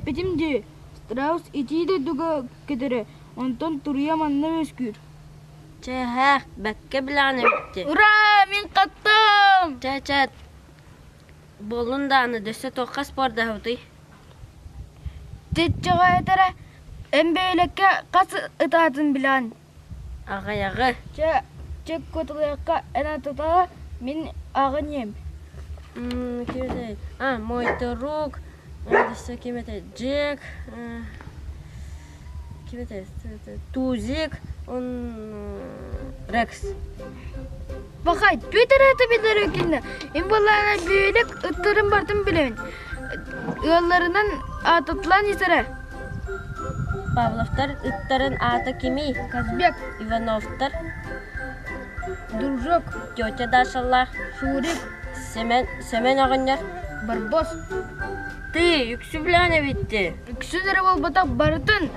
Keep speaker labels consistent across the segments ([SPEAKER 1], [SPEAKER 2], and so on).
[SPEAKER 1] Эппетим де, страус итиде дуга кедере, онтон турия манна өскүр.
[SPEAKER 2] Чәһә, бәккә белән үтте.
[SPEAKER 1] Ура, мин каттым!
[SPEAKER 2] Чәчәт. Болун даны дөсө тоққа спорда хути.
[SPEAKER 1] Тетчаға етері, әмбейлекке қасы ытатын білан.
[SPEAKER 2] Ағаяғы.
[SPEAKER 1] Чек көтіліққа әна тұтаға, мен ағын ем.
[SPEAKER 2] Кеметей. Мойторук. Дөсө кеметей. Джек. Кеметей. Тузик. Рекс.
[SPEAKER 1] Бақай, төйтер әті бедер өкелді. Мен болағына бөйлік ұттырын бартын білемін. Ұяларынан атытлан есірі.
[SPEAKER 2] Павловтар ұттарын аты кеми?
[SPEAKER 1] Казбек.
[SPEAKER 2] Ивановтар.
[SPEAKER 1] Дружок.
[SPEAKER 2] Тетя Дашалар.
[SPEAKER 1] Шурик.
[SPEAKER 2] Семен ағындар.
[SPEAKER 1] Барбос.
[SPEAKER 2] Ты, үксі біләне бітті.
[SPEAKER 1] Үксілері бол батақ барытын.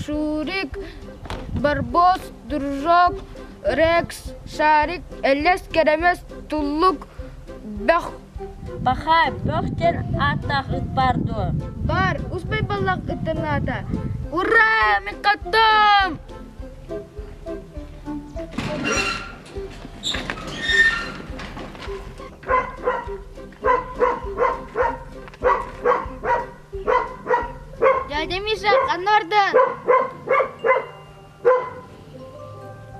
[SPEAKER 1] Шурик, Барбос, Дружок, Рекс, Шарик, Элес, Керемес, Туллук, Бәх.
[SPEAKER 2] Бақай, бөқтен аттақ үт барды.
[SPEAKER 1] Бар, ұспай балақ үттірін ата. Ура, мен қаттым! Дядя Миша, қанордан?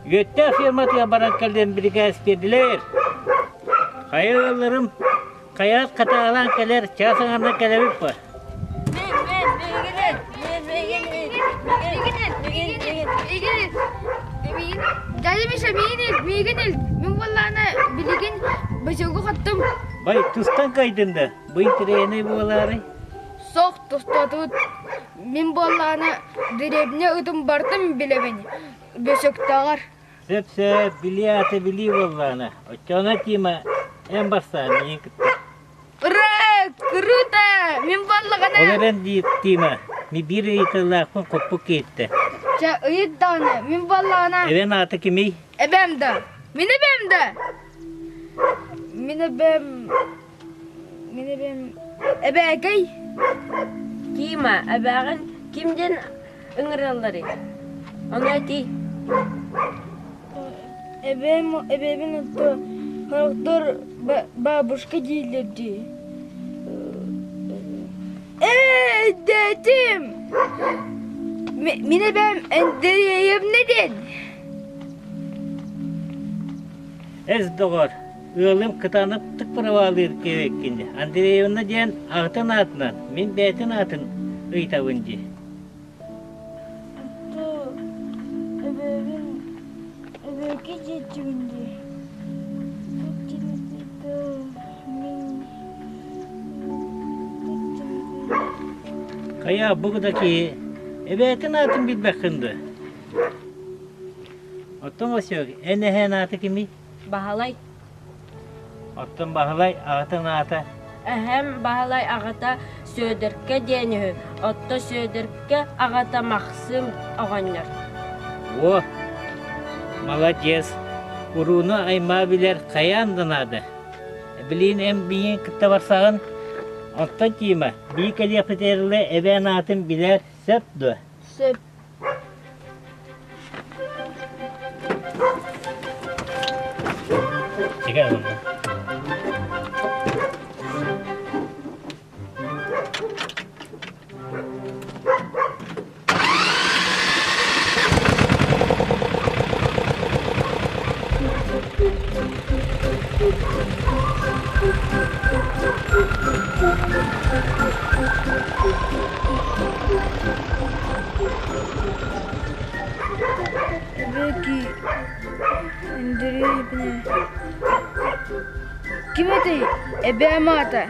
[SPEAKER 3] Götte firmatla barakkalden birikaz verdiler. Hayırlarım kayat katağalan keler çağsanarda kelebek var.
[SPEAKER 1] Dядя Миша, мегенел. Мен валлана билеген башоғы қаттым.
[SPEAKER 3] Bay tuzdan kaydında. Bu intireyene bu oları.
[SPEAKER 1] Соқ тұстатуыт. Мен валлана деребіне ұтым бартым білемені. Бөсөктағар.
[SPEAKER 3] Söp biliyatı biliyor vallahi. Çona kima en başta niye gitti.
[SPEAKER 1] Ура! Круто! Мен валлагана.
[SPEAKER 3] Олaren diyettima. Mi bir italakın kopuk etti.
[SPEAKER 1] Жа ыйыт даны. Мен валлагана.
[SPEAKER 3] Even atı kimi?
[SPEAKER 1] Эбемді. Мен эбемді. Мен эбем. Эбәгей.
[SPEAKER 2] Кима, әбәғін кимден үңірелері? Оны әти?
[SPEAKER 1] Эбебин ұтты. Халықтар бабушка дейлерді. Дәтім! Мен эбем әндірейім неден?
[SPEAKER 3] Ez doğar. Ölüm kıtanıp tık pıravalı gerekkince. Andreyevna diyen ağıtın atından. Min beytin atın ıytavınca.
[SPEAKER 1] Эбеке жетігінде.
[SPEAKER 3] Kaya buradaki beytin atın bilbekindi. Ottun o şey. Ene atı kimi?
[SPEAKER 2] Бағалай.
[SPEAKER 3] Ottun bahalay ağıtın atı.
[SPEAKER 2] Әһәм бағалай ағата сөдіркі дені. Отто сөдіркі ағата мақсым оғанлар.
[SPEAKER 3] O, молодец. Urunu ayma biler kayandan adı. Bilin en biyin kıtta varsağın. Ottan kime? Bir kali yapıterle even atın biler söpdü.
[SPEAKER 1] Сөп.
[SPEAKER 3] Çıkar onu.
[SPEAKER 1] Эбеки әндірейбіне. Кім әтей? Эбе мата.